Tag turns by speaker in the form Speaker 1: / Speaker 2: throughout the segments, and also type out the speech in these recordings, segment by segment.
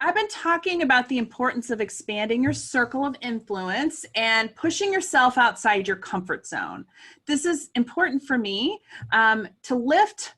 Speaker 1: I've been talking about the importance of expanding your circle of influence and pushing yourself outside your comfort zone. This is important for me to lift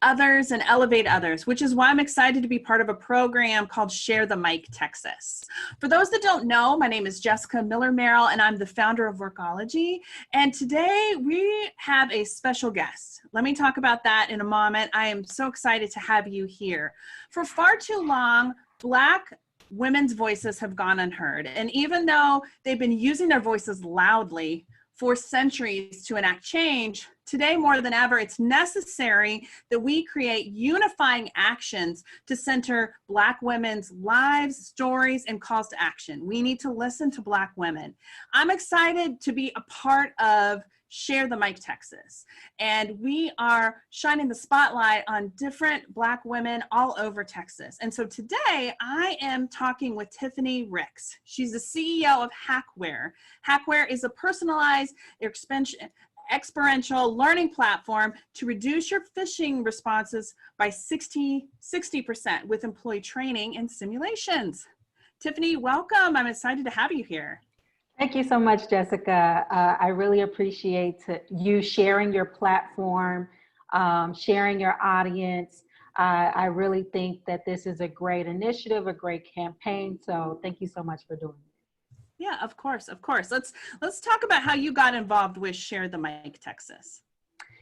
Speaker 1: others and elevate others, which is why I'm excited to be part of a program called Share the Mic Texas. For those that don't know, my name is Jessica Miller Merrill, and I'm the founder of Workology. And today we have a special guest. Let me talk about that in a moment. I am so excited to have you here. For far too long, Black women's voices have gone unheard. And even though they've been using their voices loudly for centuries to enact change, today more than ever, it's necessary that we create unifying actions to center Black women's lives, stories, and calls to action. We need to listen to Black women. I'm excited to be a part of Share the Mic Texas. And we are shining the spotlight on different Black women all over Texas. And so today I am talking with Tiffany Ricks. She's the CEO of Hacware. Hacware is a personalized experiential learning platform to reduce your phishing responses by 60% with employee training and simulations. Tiffany, welcome. I'm excited to have you here.
Speaker 2: Thank you so much, Jessica. I really appreciate you sharing your platform, sharing your audience. I really think that this is a great initiative, a great campaign. So thank you so much for doing it.
Speaker 1: Yeah, of course, of course. Let's talk about how you got involved with Share the Mic Texas.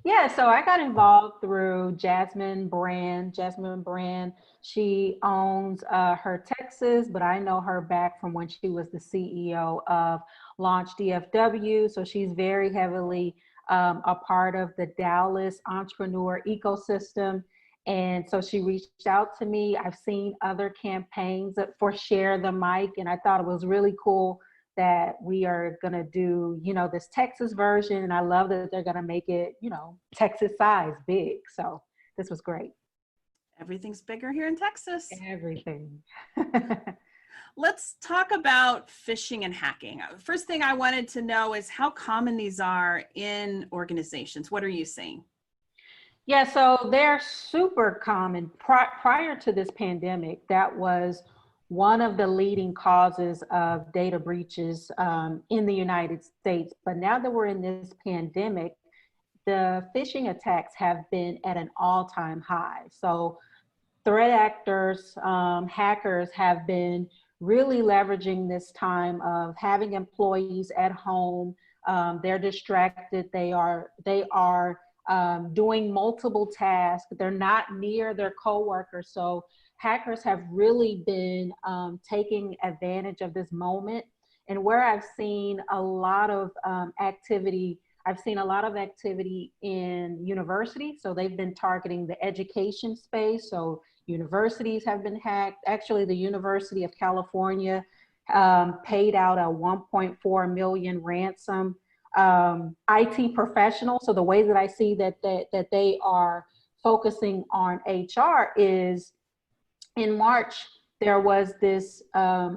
Speaker 2: Yeah, so I got involved through Jasmine Brand. Jasmine Brand, she owns her Texas, but I know her back from when she was the CEO of Launch DFW. So she's very heavily a part of the Dallas entrepreneur ecosystem. And so she reached out to me. I've seen other campaigns for Share the Mic, and I thought it was really cool that we are going to do, this Texas version. And I love that they're going to make it, Texas size, big. So this was great.
Speaker 1: Everything's bigger here in Texas.
Speaker 2: Everything.
Speaker 1: Let's talk about phishing and hacking. First thing I wanted to know is how common these are in organizations. What are you seeing?
Speaker 2: Yeah, so they're super common. Prior to this pandemic, that was one of the leading causes of data breaches in the United States. But now that we're in this pandemic, the phishing attacks have been at an all-time high. So threat actors, hackers have been really leveraging this time of having employees at home. They're distracted. They are doing multiple tasks. They're not near their coworkers. So hackers have really been taking advantage of this moment. And where I've seen a lot of activity, I've seen a lot of activity in universities. So they've been targeting the education space. So universities have been hacked. Actually, the University of California paid out a 1.4 million ransom. IT professionals. So the way that I see that they are focusing on HR is in March, there was this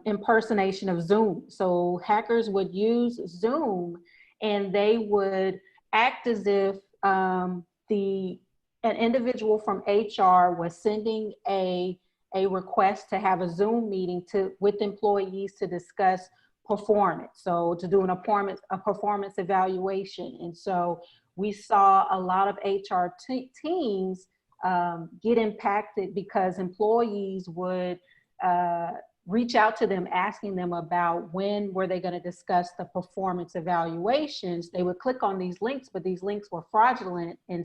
Speaker 2: impersonation of Zoom. So hackers would use Zoom and they would act as if an individual from HR was sending a request to have a Zoom meeting with employees to discuss performance. So to do a performance evaluation. And so we saw a lot of HR teams get impacted because employees would reach out to them asking them about when were they going to discuss the performance evaluations. They would click on these links, but these links were fraudulent in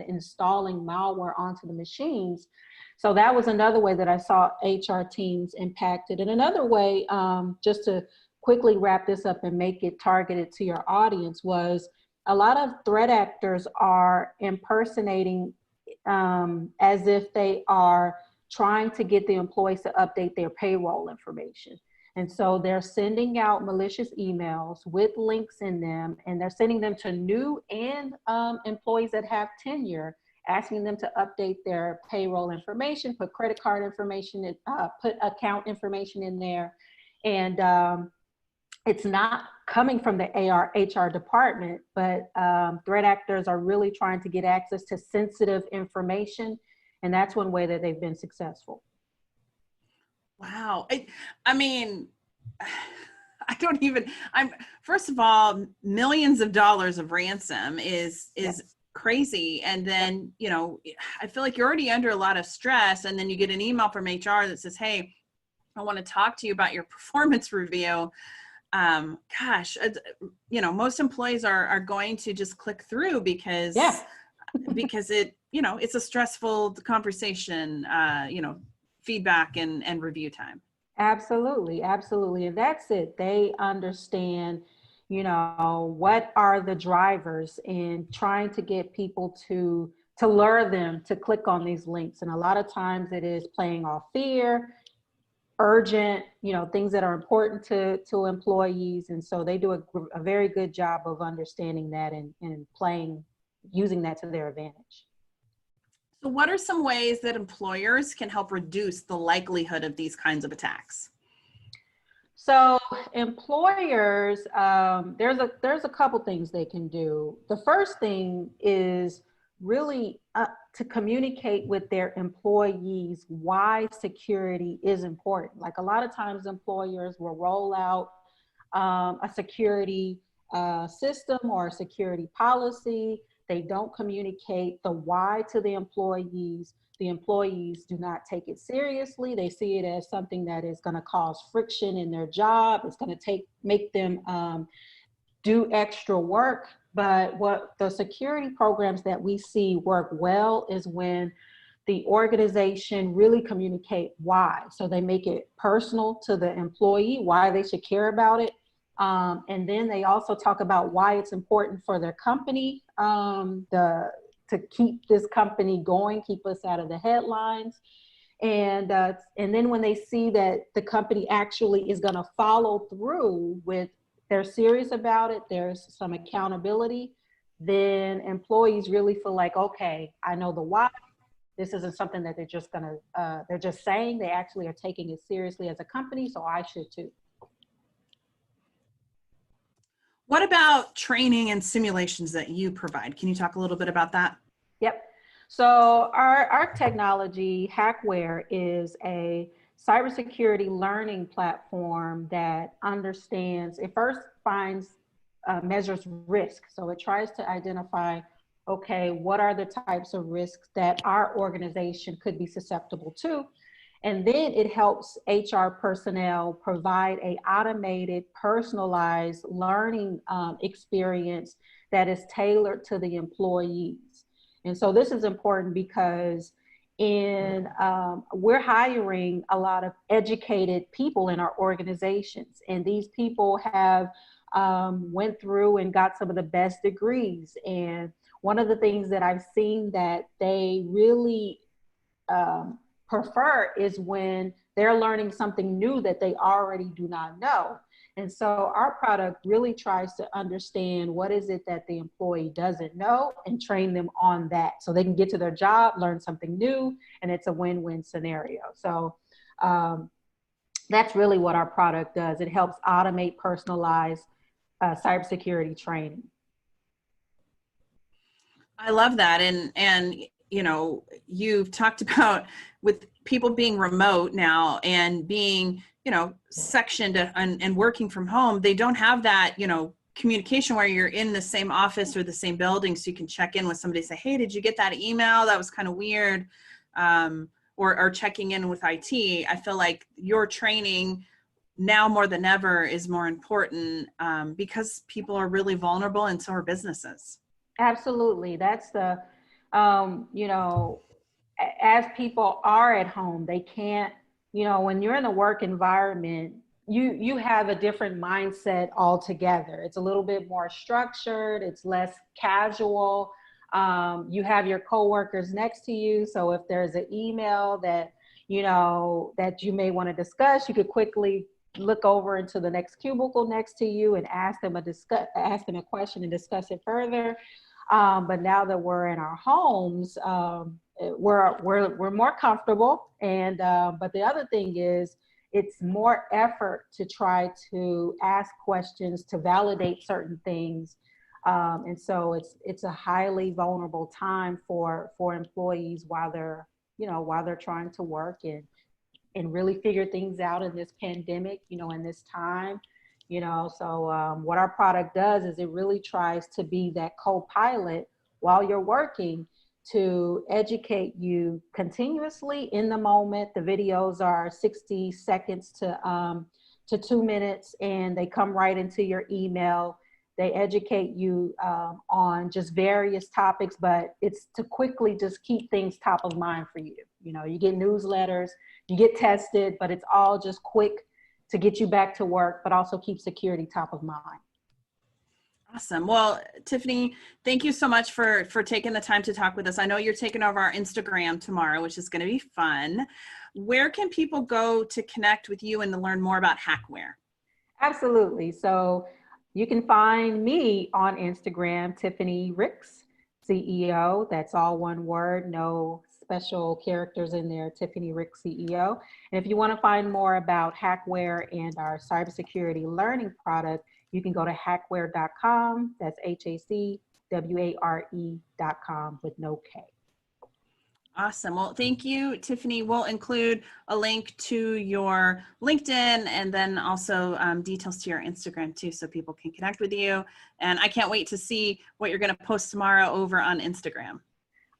Speaker 2: installing malware onto the machines. So that was another way that I saw HR teams impacted. And another way, just to quickly wrap this up and make it targeted to your audience, was a lot of threat actors are impersonating as if they are trying to get the employees to update their payroll information. And so they're sending out malicious emails with links in them, and they're sending them to new and employees that have tenure, asking them to update their payroll information, put credit card information, put account information in there. And it's not coming from the HR department, but threat actors are really trying to get access to sensitive information. And that's one way that they've been successful.
Speaker 1: Wow. I mean, I don't even, first of all, millions of dollars of ransom is
Speaker 2: Yes.
Speaker 1: crazy. And
Speaker 2: Yep.
Speaker 1: then, I feel like you're already under a lot of stress. And then you get an email from HR that says, hey, I want to talk to you about your performance review. Gosh, most employees are going to just click through
Speaker 2: Yeah.
Speaker 1: because it's a stressful conversation, feedback and review time.
Speaker 2: Absolutely, absolutely. And that's it. They understand, what are the drivers and trying to get people to lure them to click on these links. And a lot of times it is playing off fear, urgent, things that are important to employees. And so they do a very good job of understanding that and using that to their advantage.
Speaker 1: So what are some ways that employers can help reduce the likelihood of these kinds of attacks?
Speaker 2: So employers, there's a couple things they can do. The first thing is really to communicate with their employees why security is important. Like a lot of times employers will roll out a security system or a security policy. They don't communicate the why to the employees. The employees do not take it seriously. They see it as something that is going to cause friction in their job. It's going to make them do extra work. But what the security programs that we see work well is when the organization really communicate why. So they make it personal to the employee, why they should care about it. And then they also talk about why it's important for their company, to keep this company going, keep us out of the headlines. And then when they see that the company actually is going to follow through with, they're serious about it, there's some accountability, then employees really feel like, okay, I know the why. This isn't something that they're just saying. They actually are taking it seriously as a company, so I should too.
Speaker 1: What about training and simulations that you provide? Can you talk a little bit about that?
Speaker 2: Yep. So our technology, Hacware, is a cybersecurity learning platform that understands, it first measures risk. So it tries to identify, okay, what are the types of risks that our organization could be susceptible to? And then it helps HR personnel provide a automated, personalized learning experience that is tailored to the employees. And so this is important because we're hiring a lot of educated people in our organizations, and these people have went through and got some of the best degrees. And one of the things that I've seen that they really prefer is when they're learning something new that they already do not know. And so our product really tries to understand what is it that the employee doesn't know and train them on that so they can get to their job, learn something new, and it's a win-win scenario. So that's really what our product does. It helps automate personalized cybersecurity training.
Speaker 1: I love that. And you've talked about with people being remote now and being, sectioned and working from home, they don't have that, communication where you're in the same office or the same building. So you can check in with somebody, say, hey, did you get that email? That was kind of weird. Or checking in with IT. I feel like your training now more than ever is more important because people are really vulnerable and so are businesses.
Speaker 2: Absolutely. That's as people are at home, they can't, when you're in a work environment, you have a different mindset altogether. It's a little bit more structured. It's less casual. You have your coworkers next to you. So if there's an email that you may want to discuss, you could quickly look over into the next cubicle next to you and ask them a question and discuss it further. But now that we're in our homes, we're more comfortable. And but the other thing is, it's more effort to try to ask questions to validate certain things. And so it's a highly vulnerable time for employees while they're trying to work and really figure things out in this pandemic, in this time, so what our product does is it really tries to be that co-pilot while you're working to educate you continuously in the moment. The videos are 60 seconds to 2 minutes, and they come right into your email. They educate you on just various topics, but it's to quickly just keep things top of mind for you. You get newsletters, you get tested, but it's all just quick to get you back to work, but also keep security top of mind.
Speaker 1: Awesome. Well, Tiffany, thank you so much for taking the time to talk with us. I know you're taking over our Instagram tomorrow, which is going to be fun. Where can people go to connect with you and to learn more about Hacware?
Speaker 2: Absolutely. So you can find me on Instagram, Tiffany Ricks, CEO. That's all one word, no special characters in there, Tiffany Ricks, CEO. And if you want to find more about Hacware and our cybersecurity learning product, you can go to hacware.com. That's HACWARE.com with no K.
Speaker 1: Awesome. Well, thank you, Tiffany. We'll include a link to your LinkedIn and then also details to your Instagram too, so people can connect with you. And I can't wait to see what you're going to post tomorrow over on Instagram.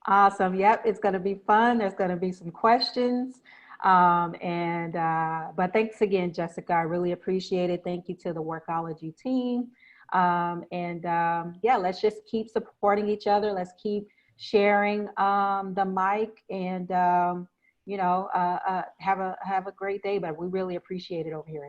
Speaker 2: Awesome. Yep. It's going to be fun. There's going to be some questions. But thanks again, Jessica. I really appreciate it. Thank you to the Workology team. Let's just keep supporting each other. Let's keep sharing the mic and, have a great day, but we really appreciate it over here at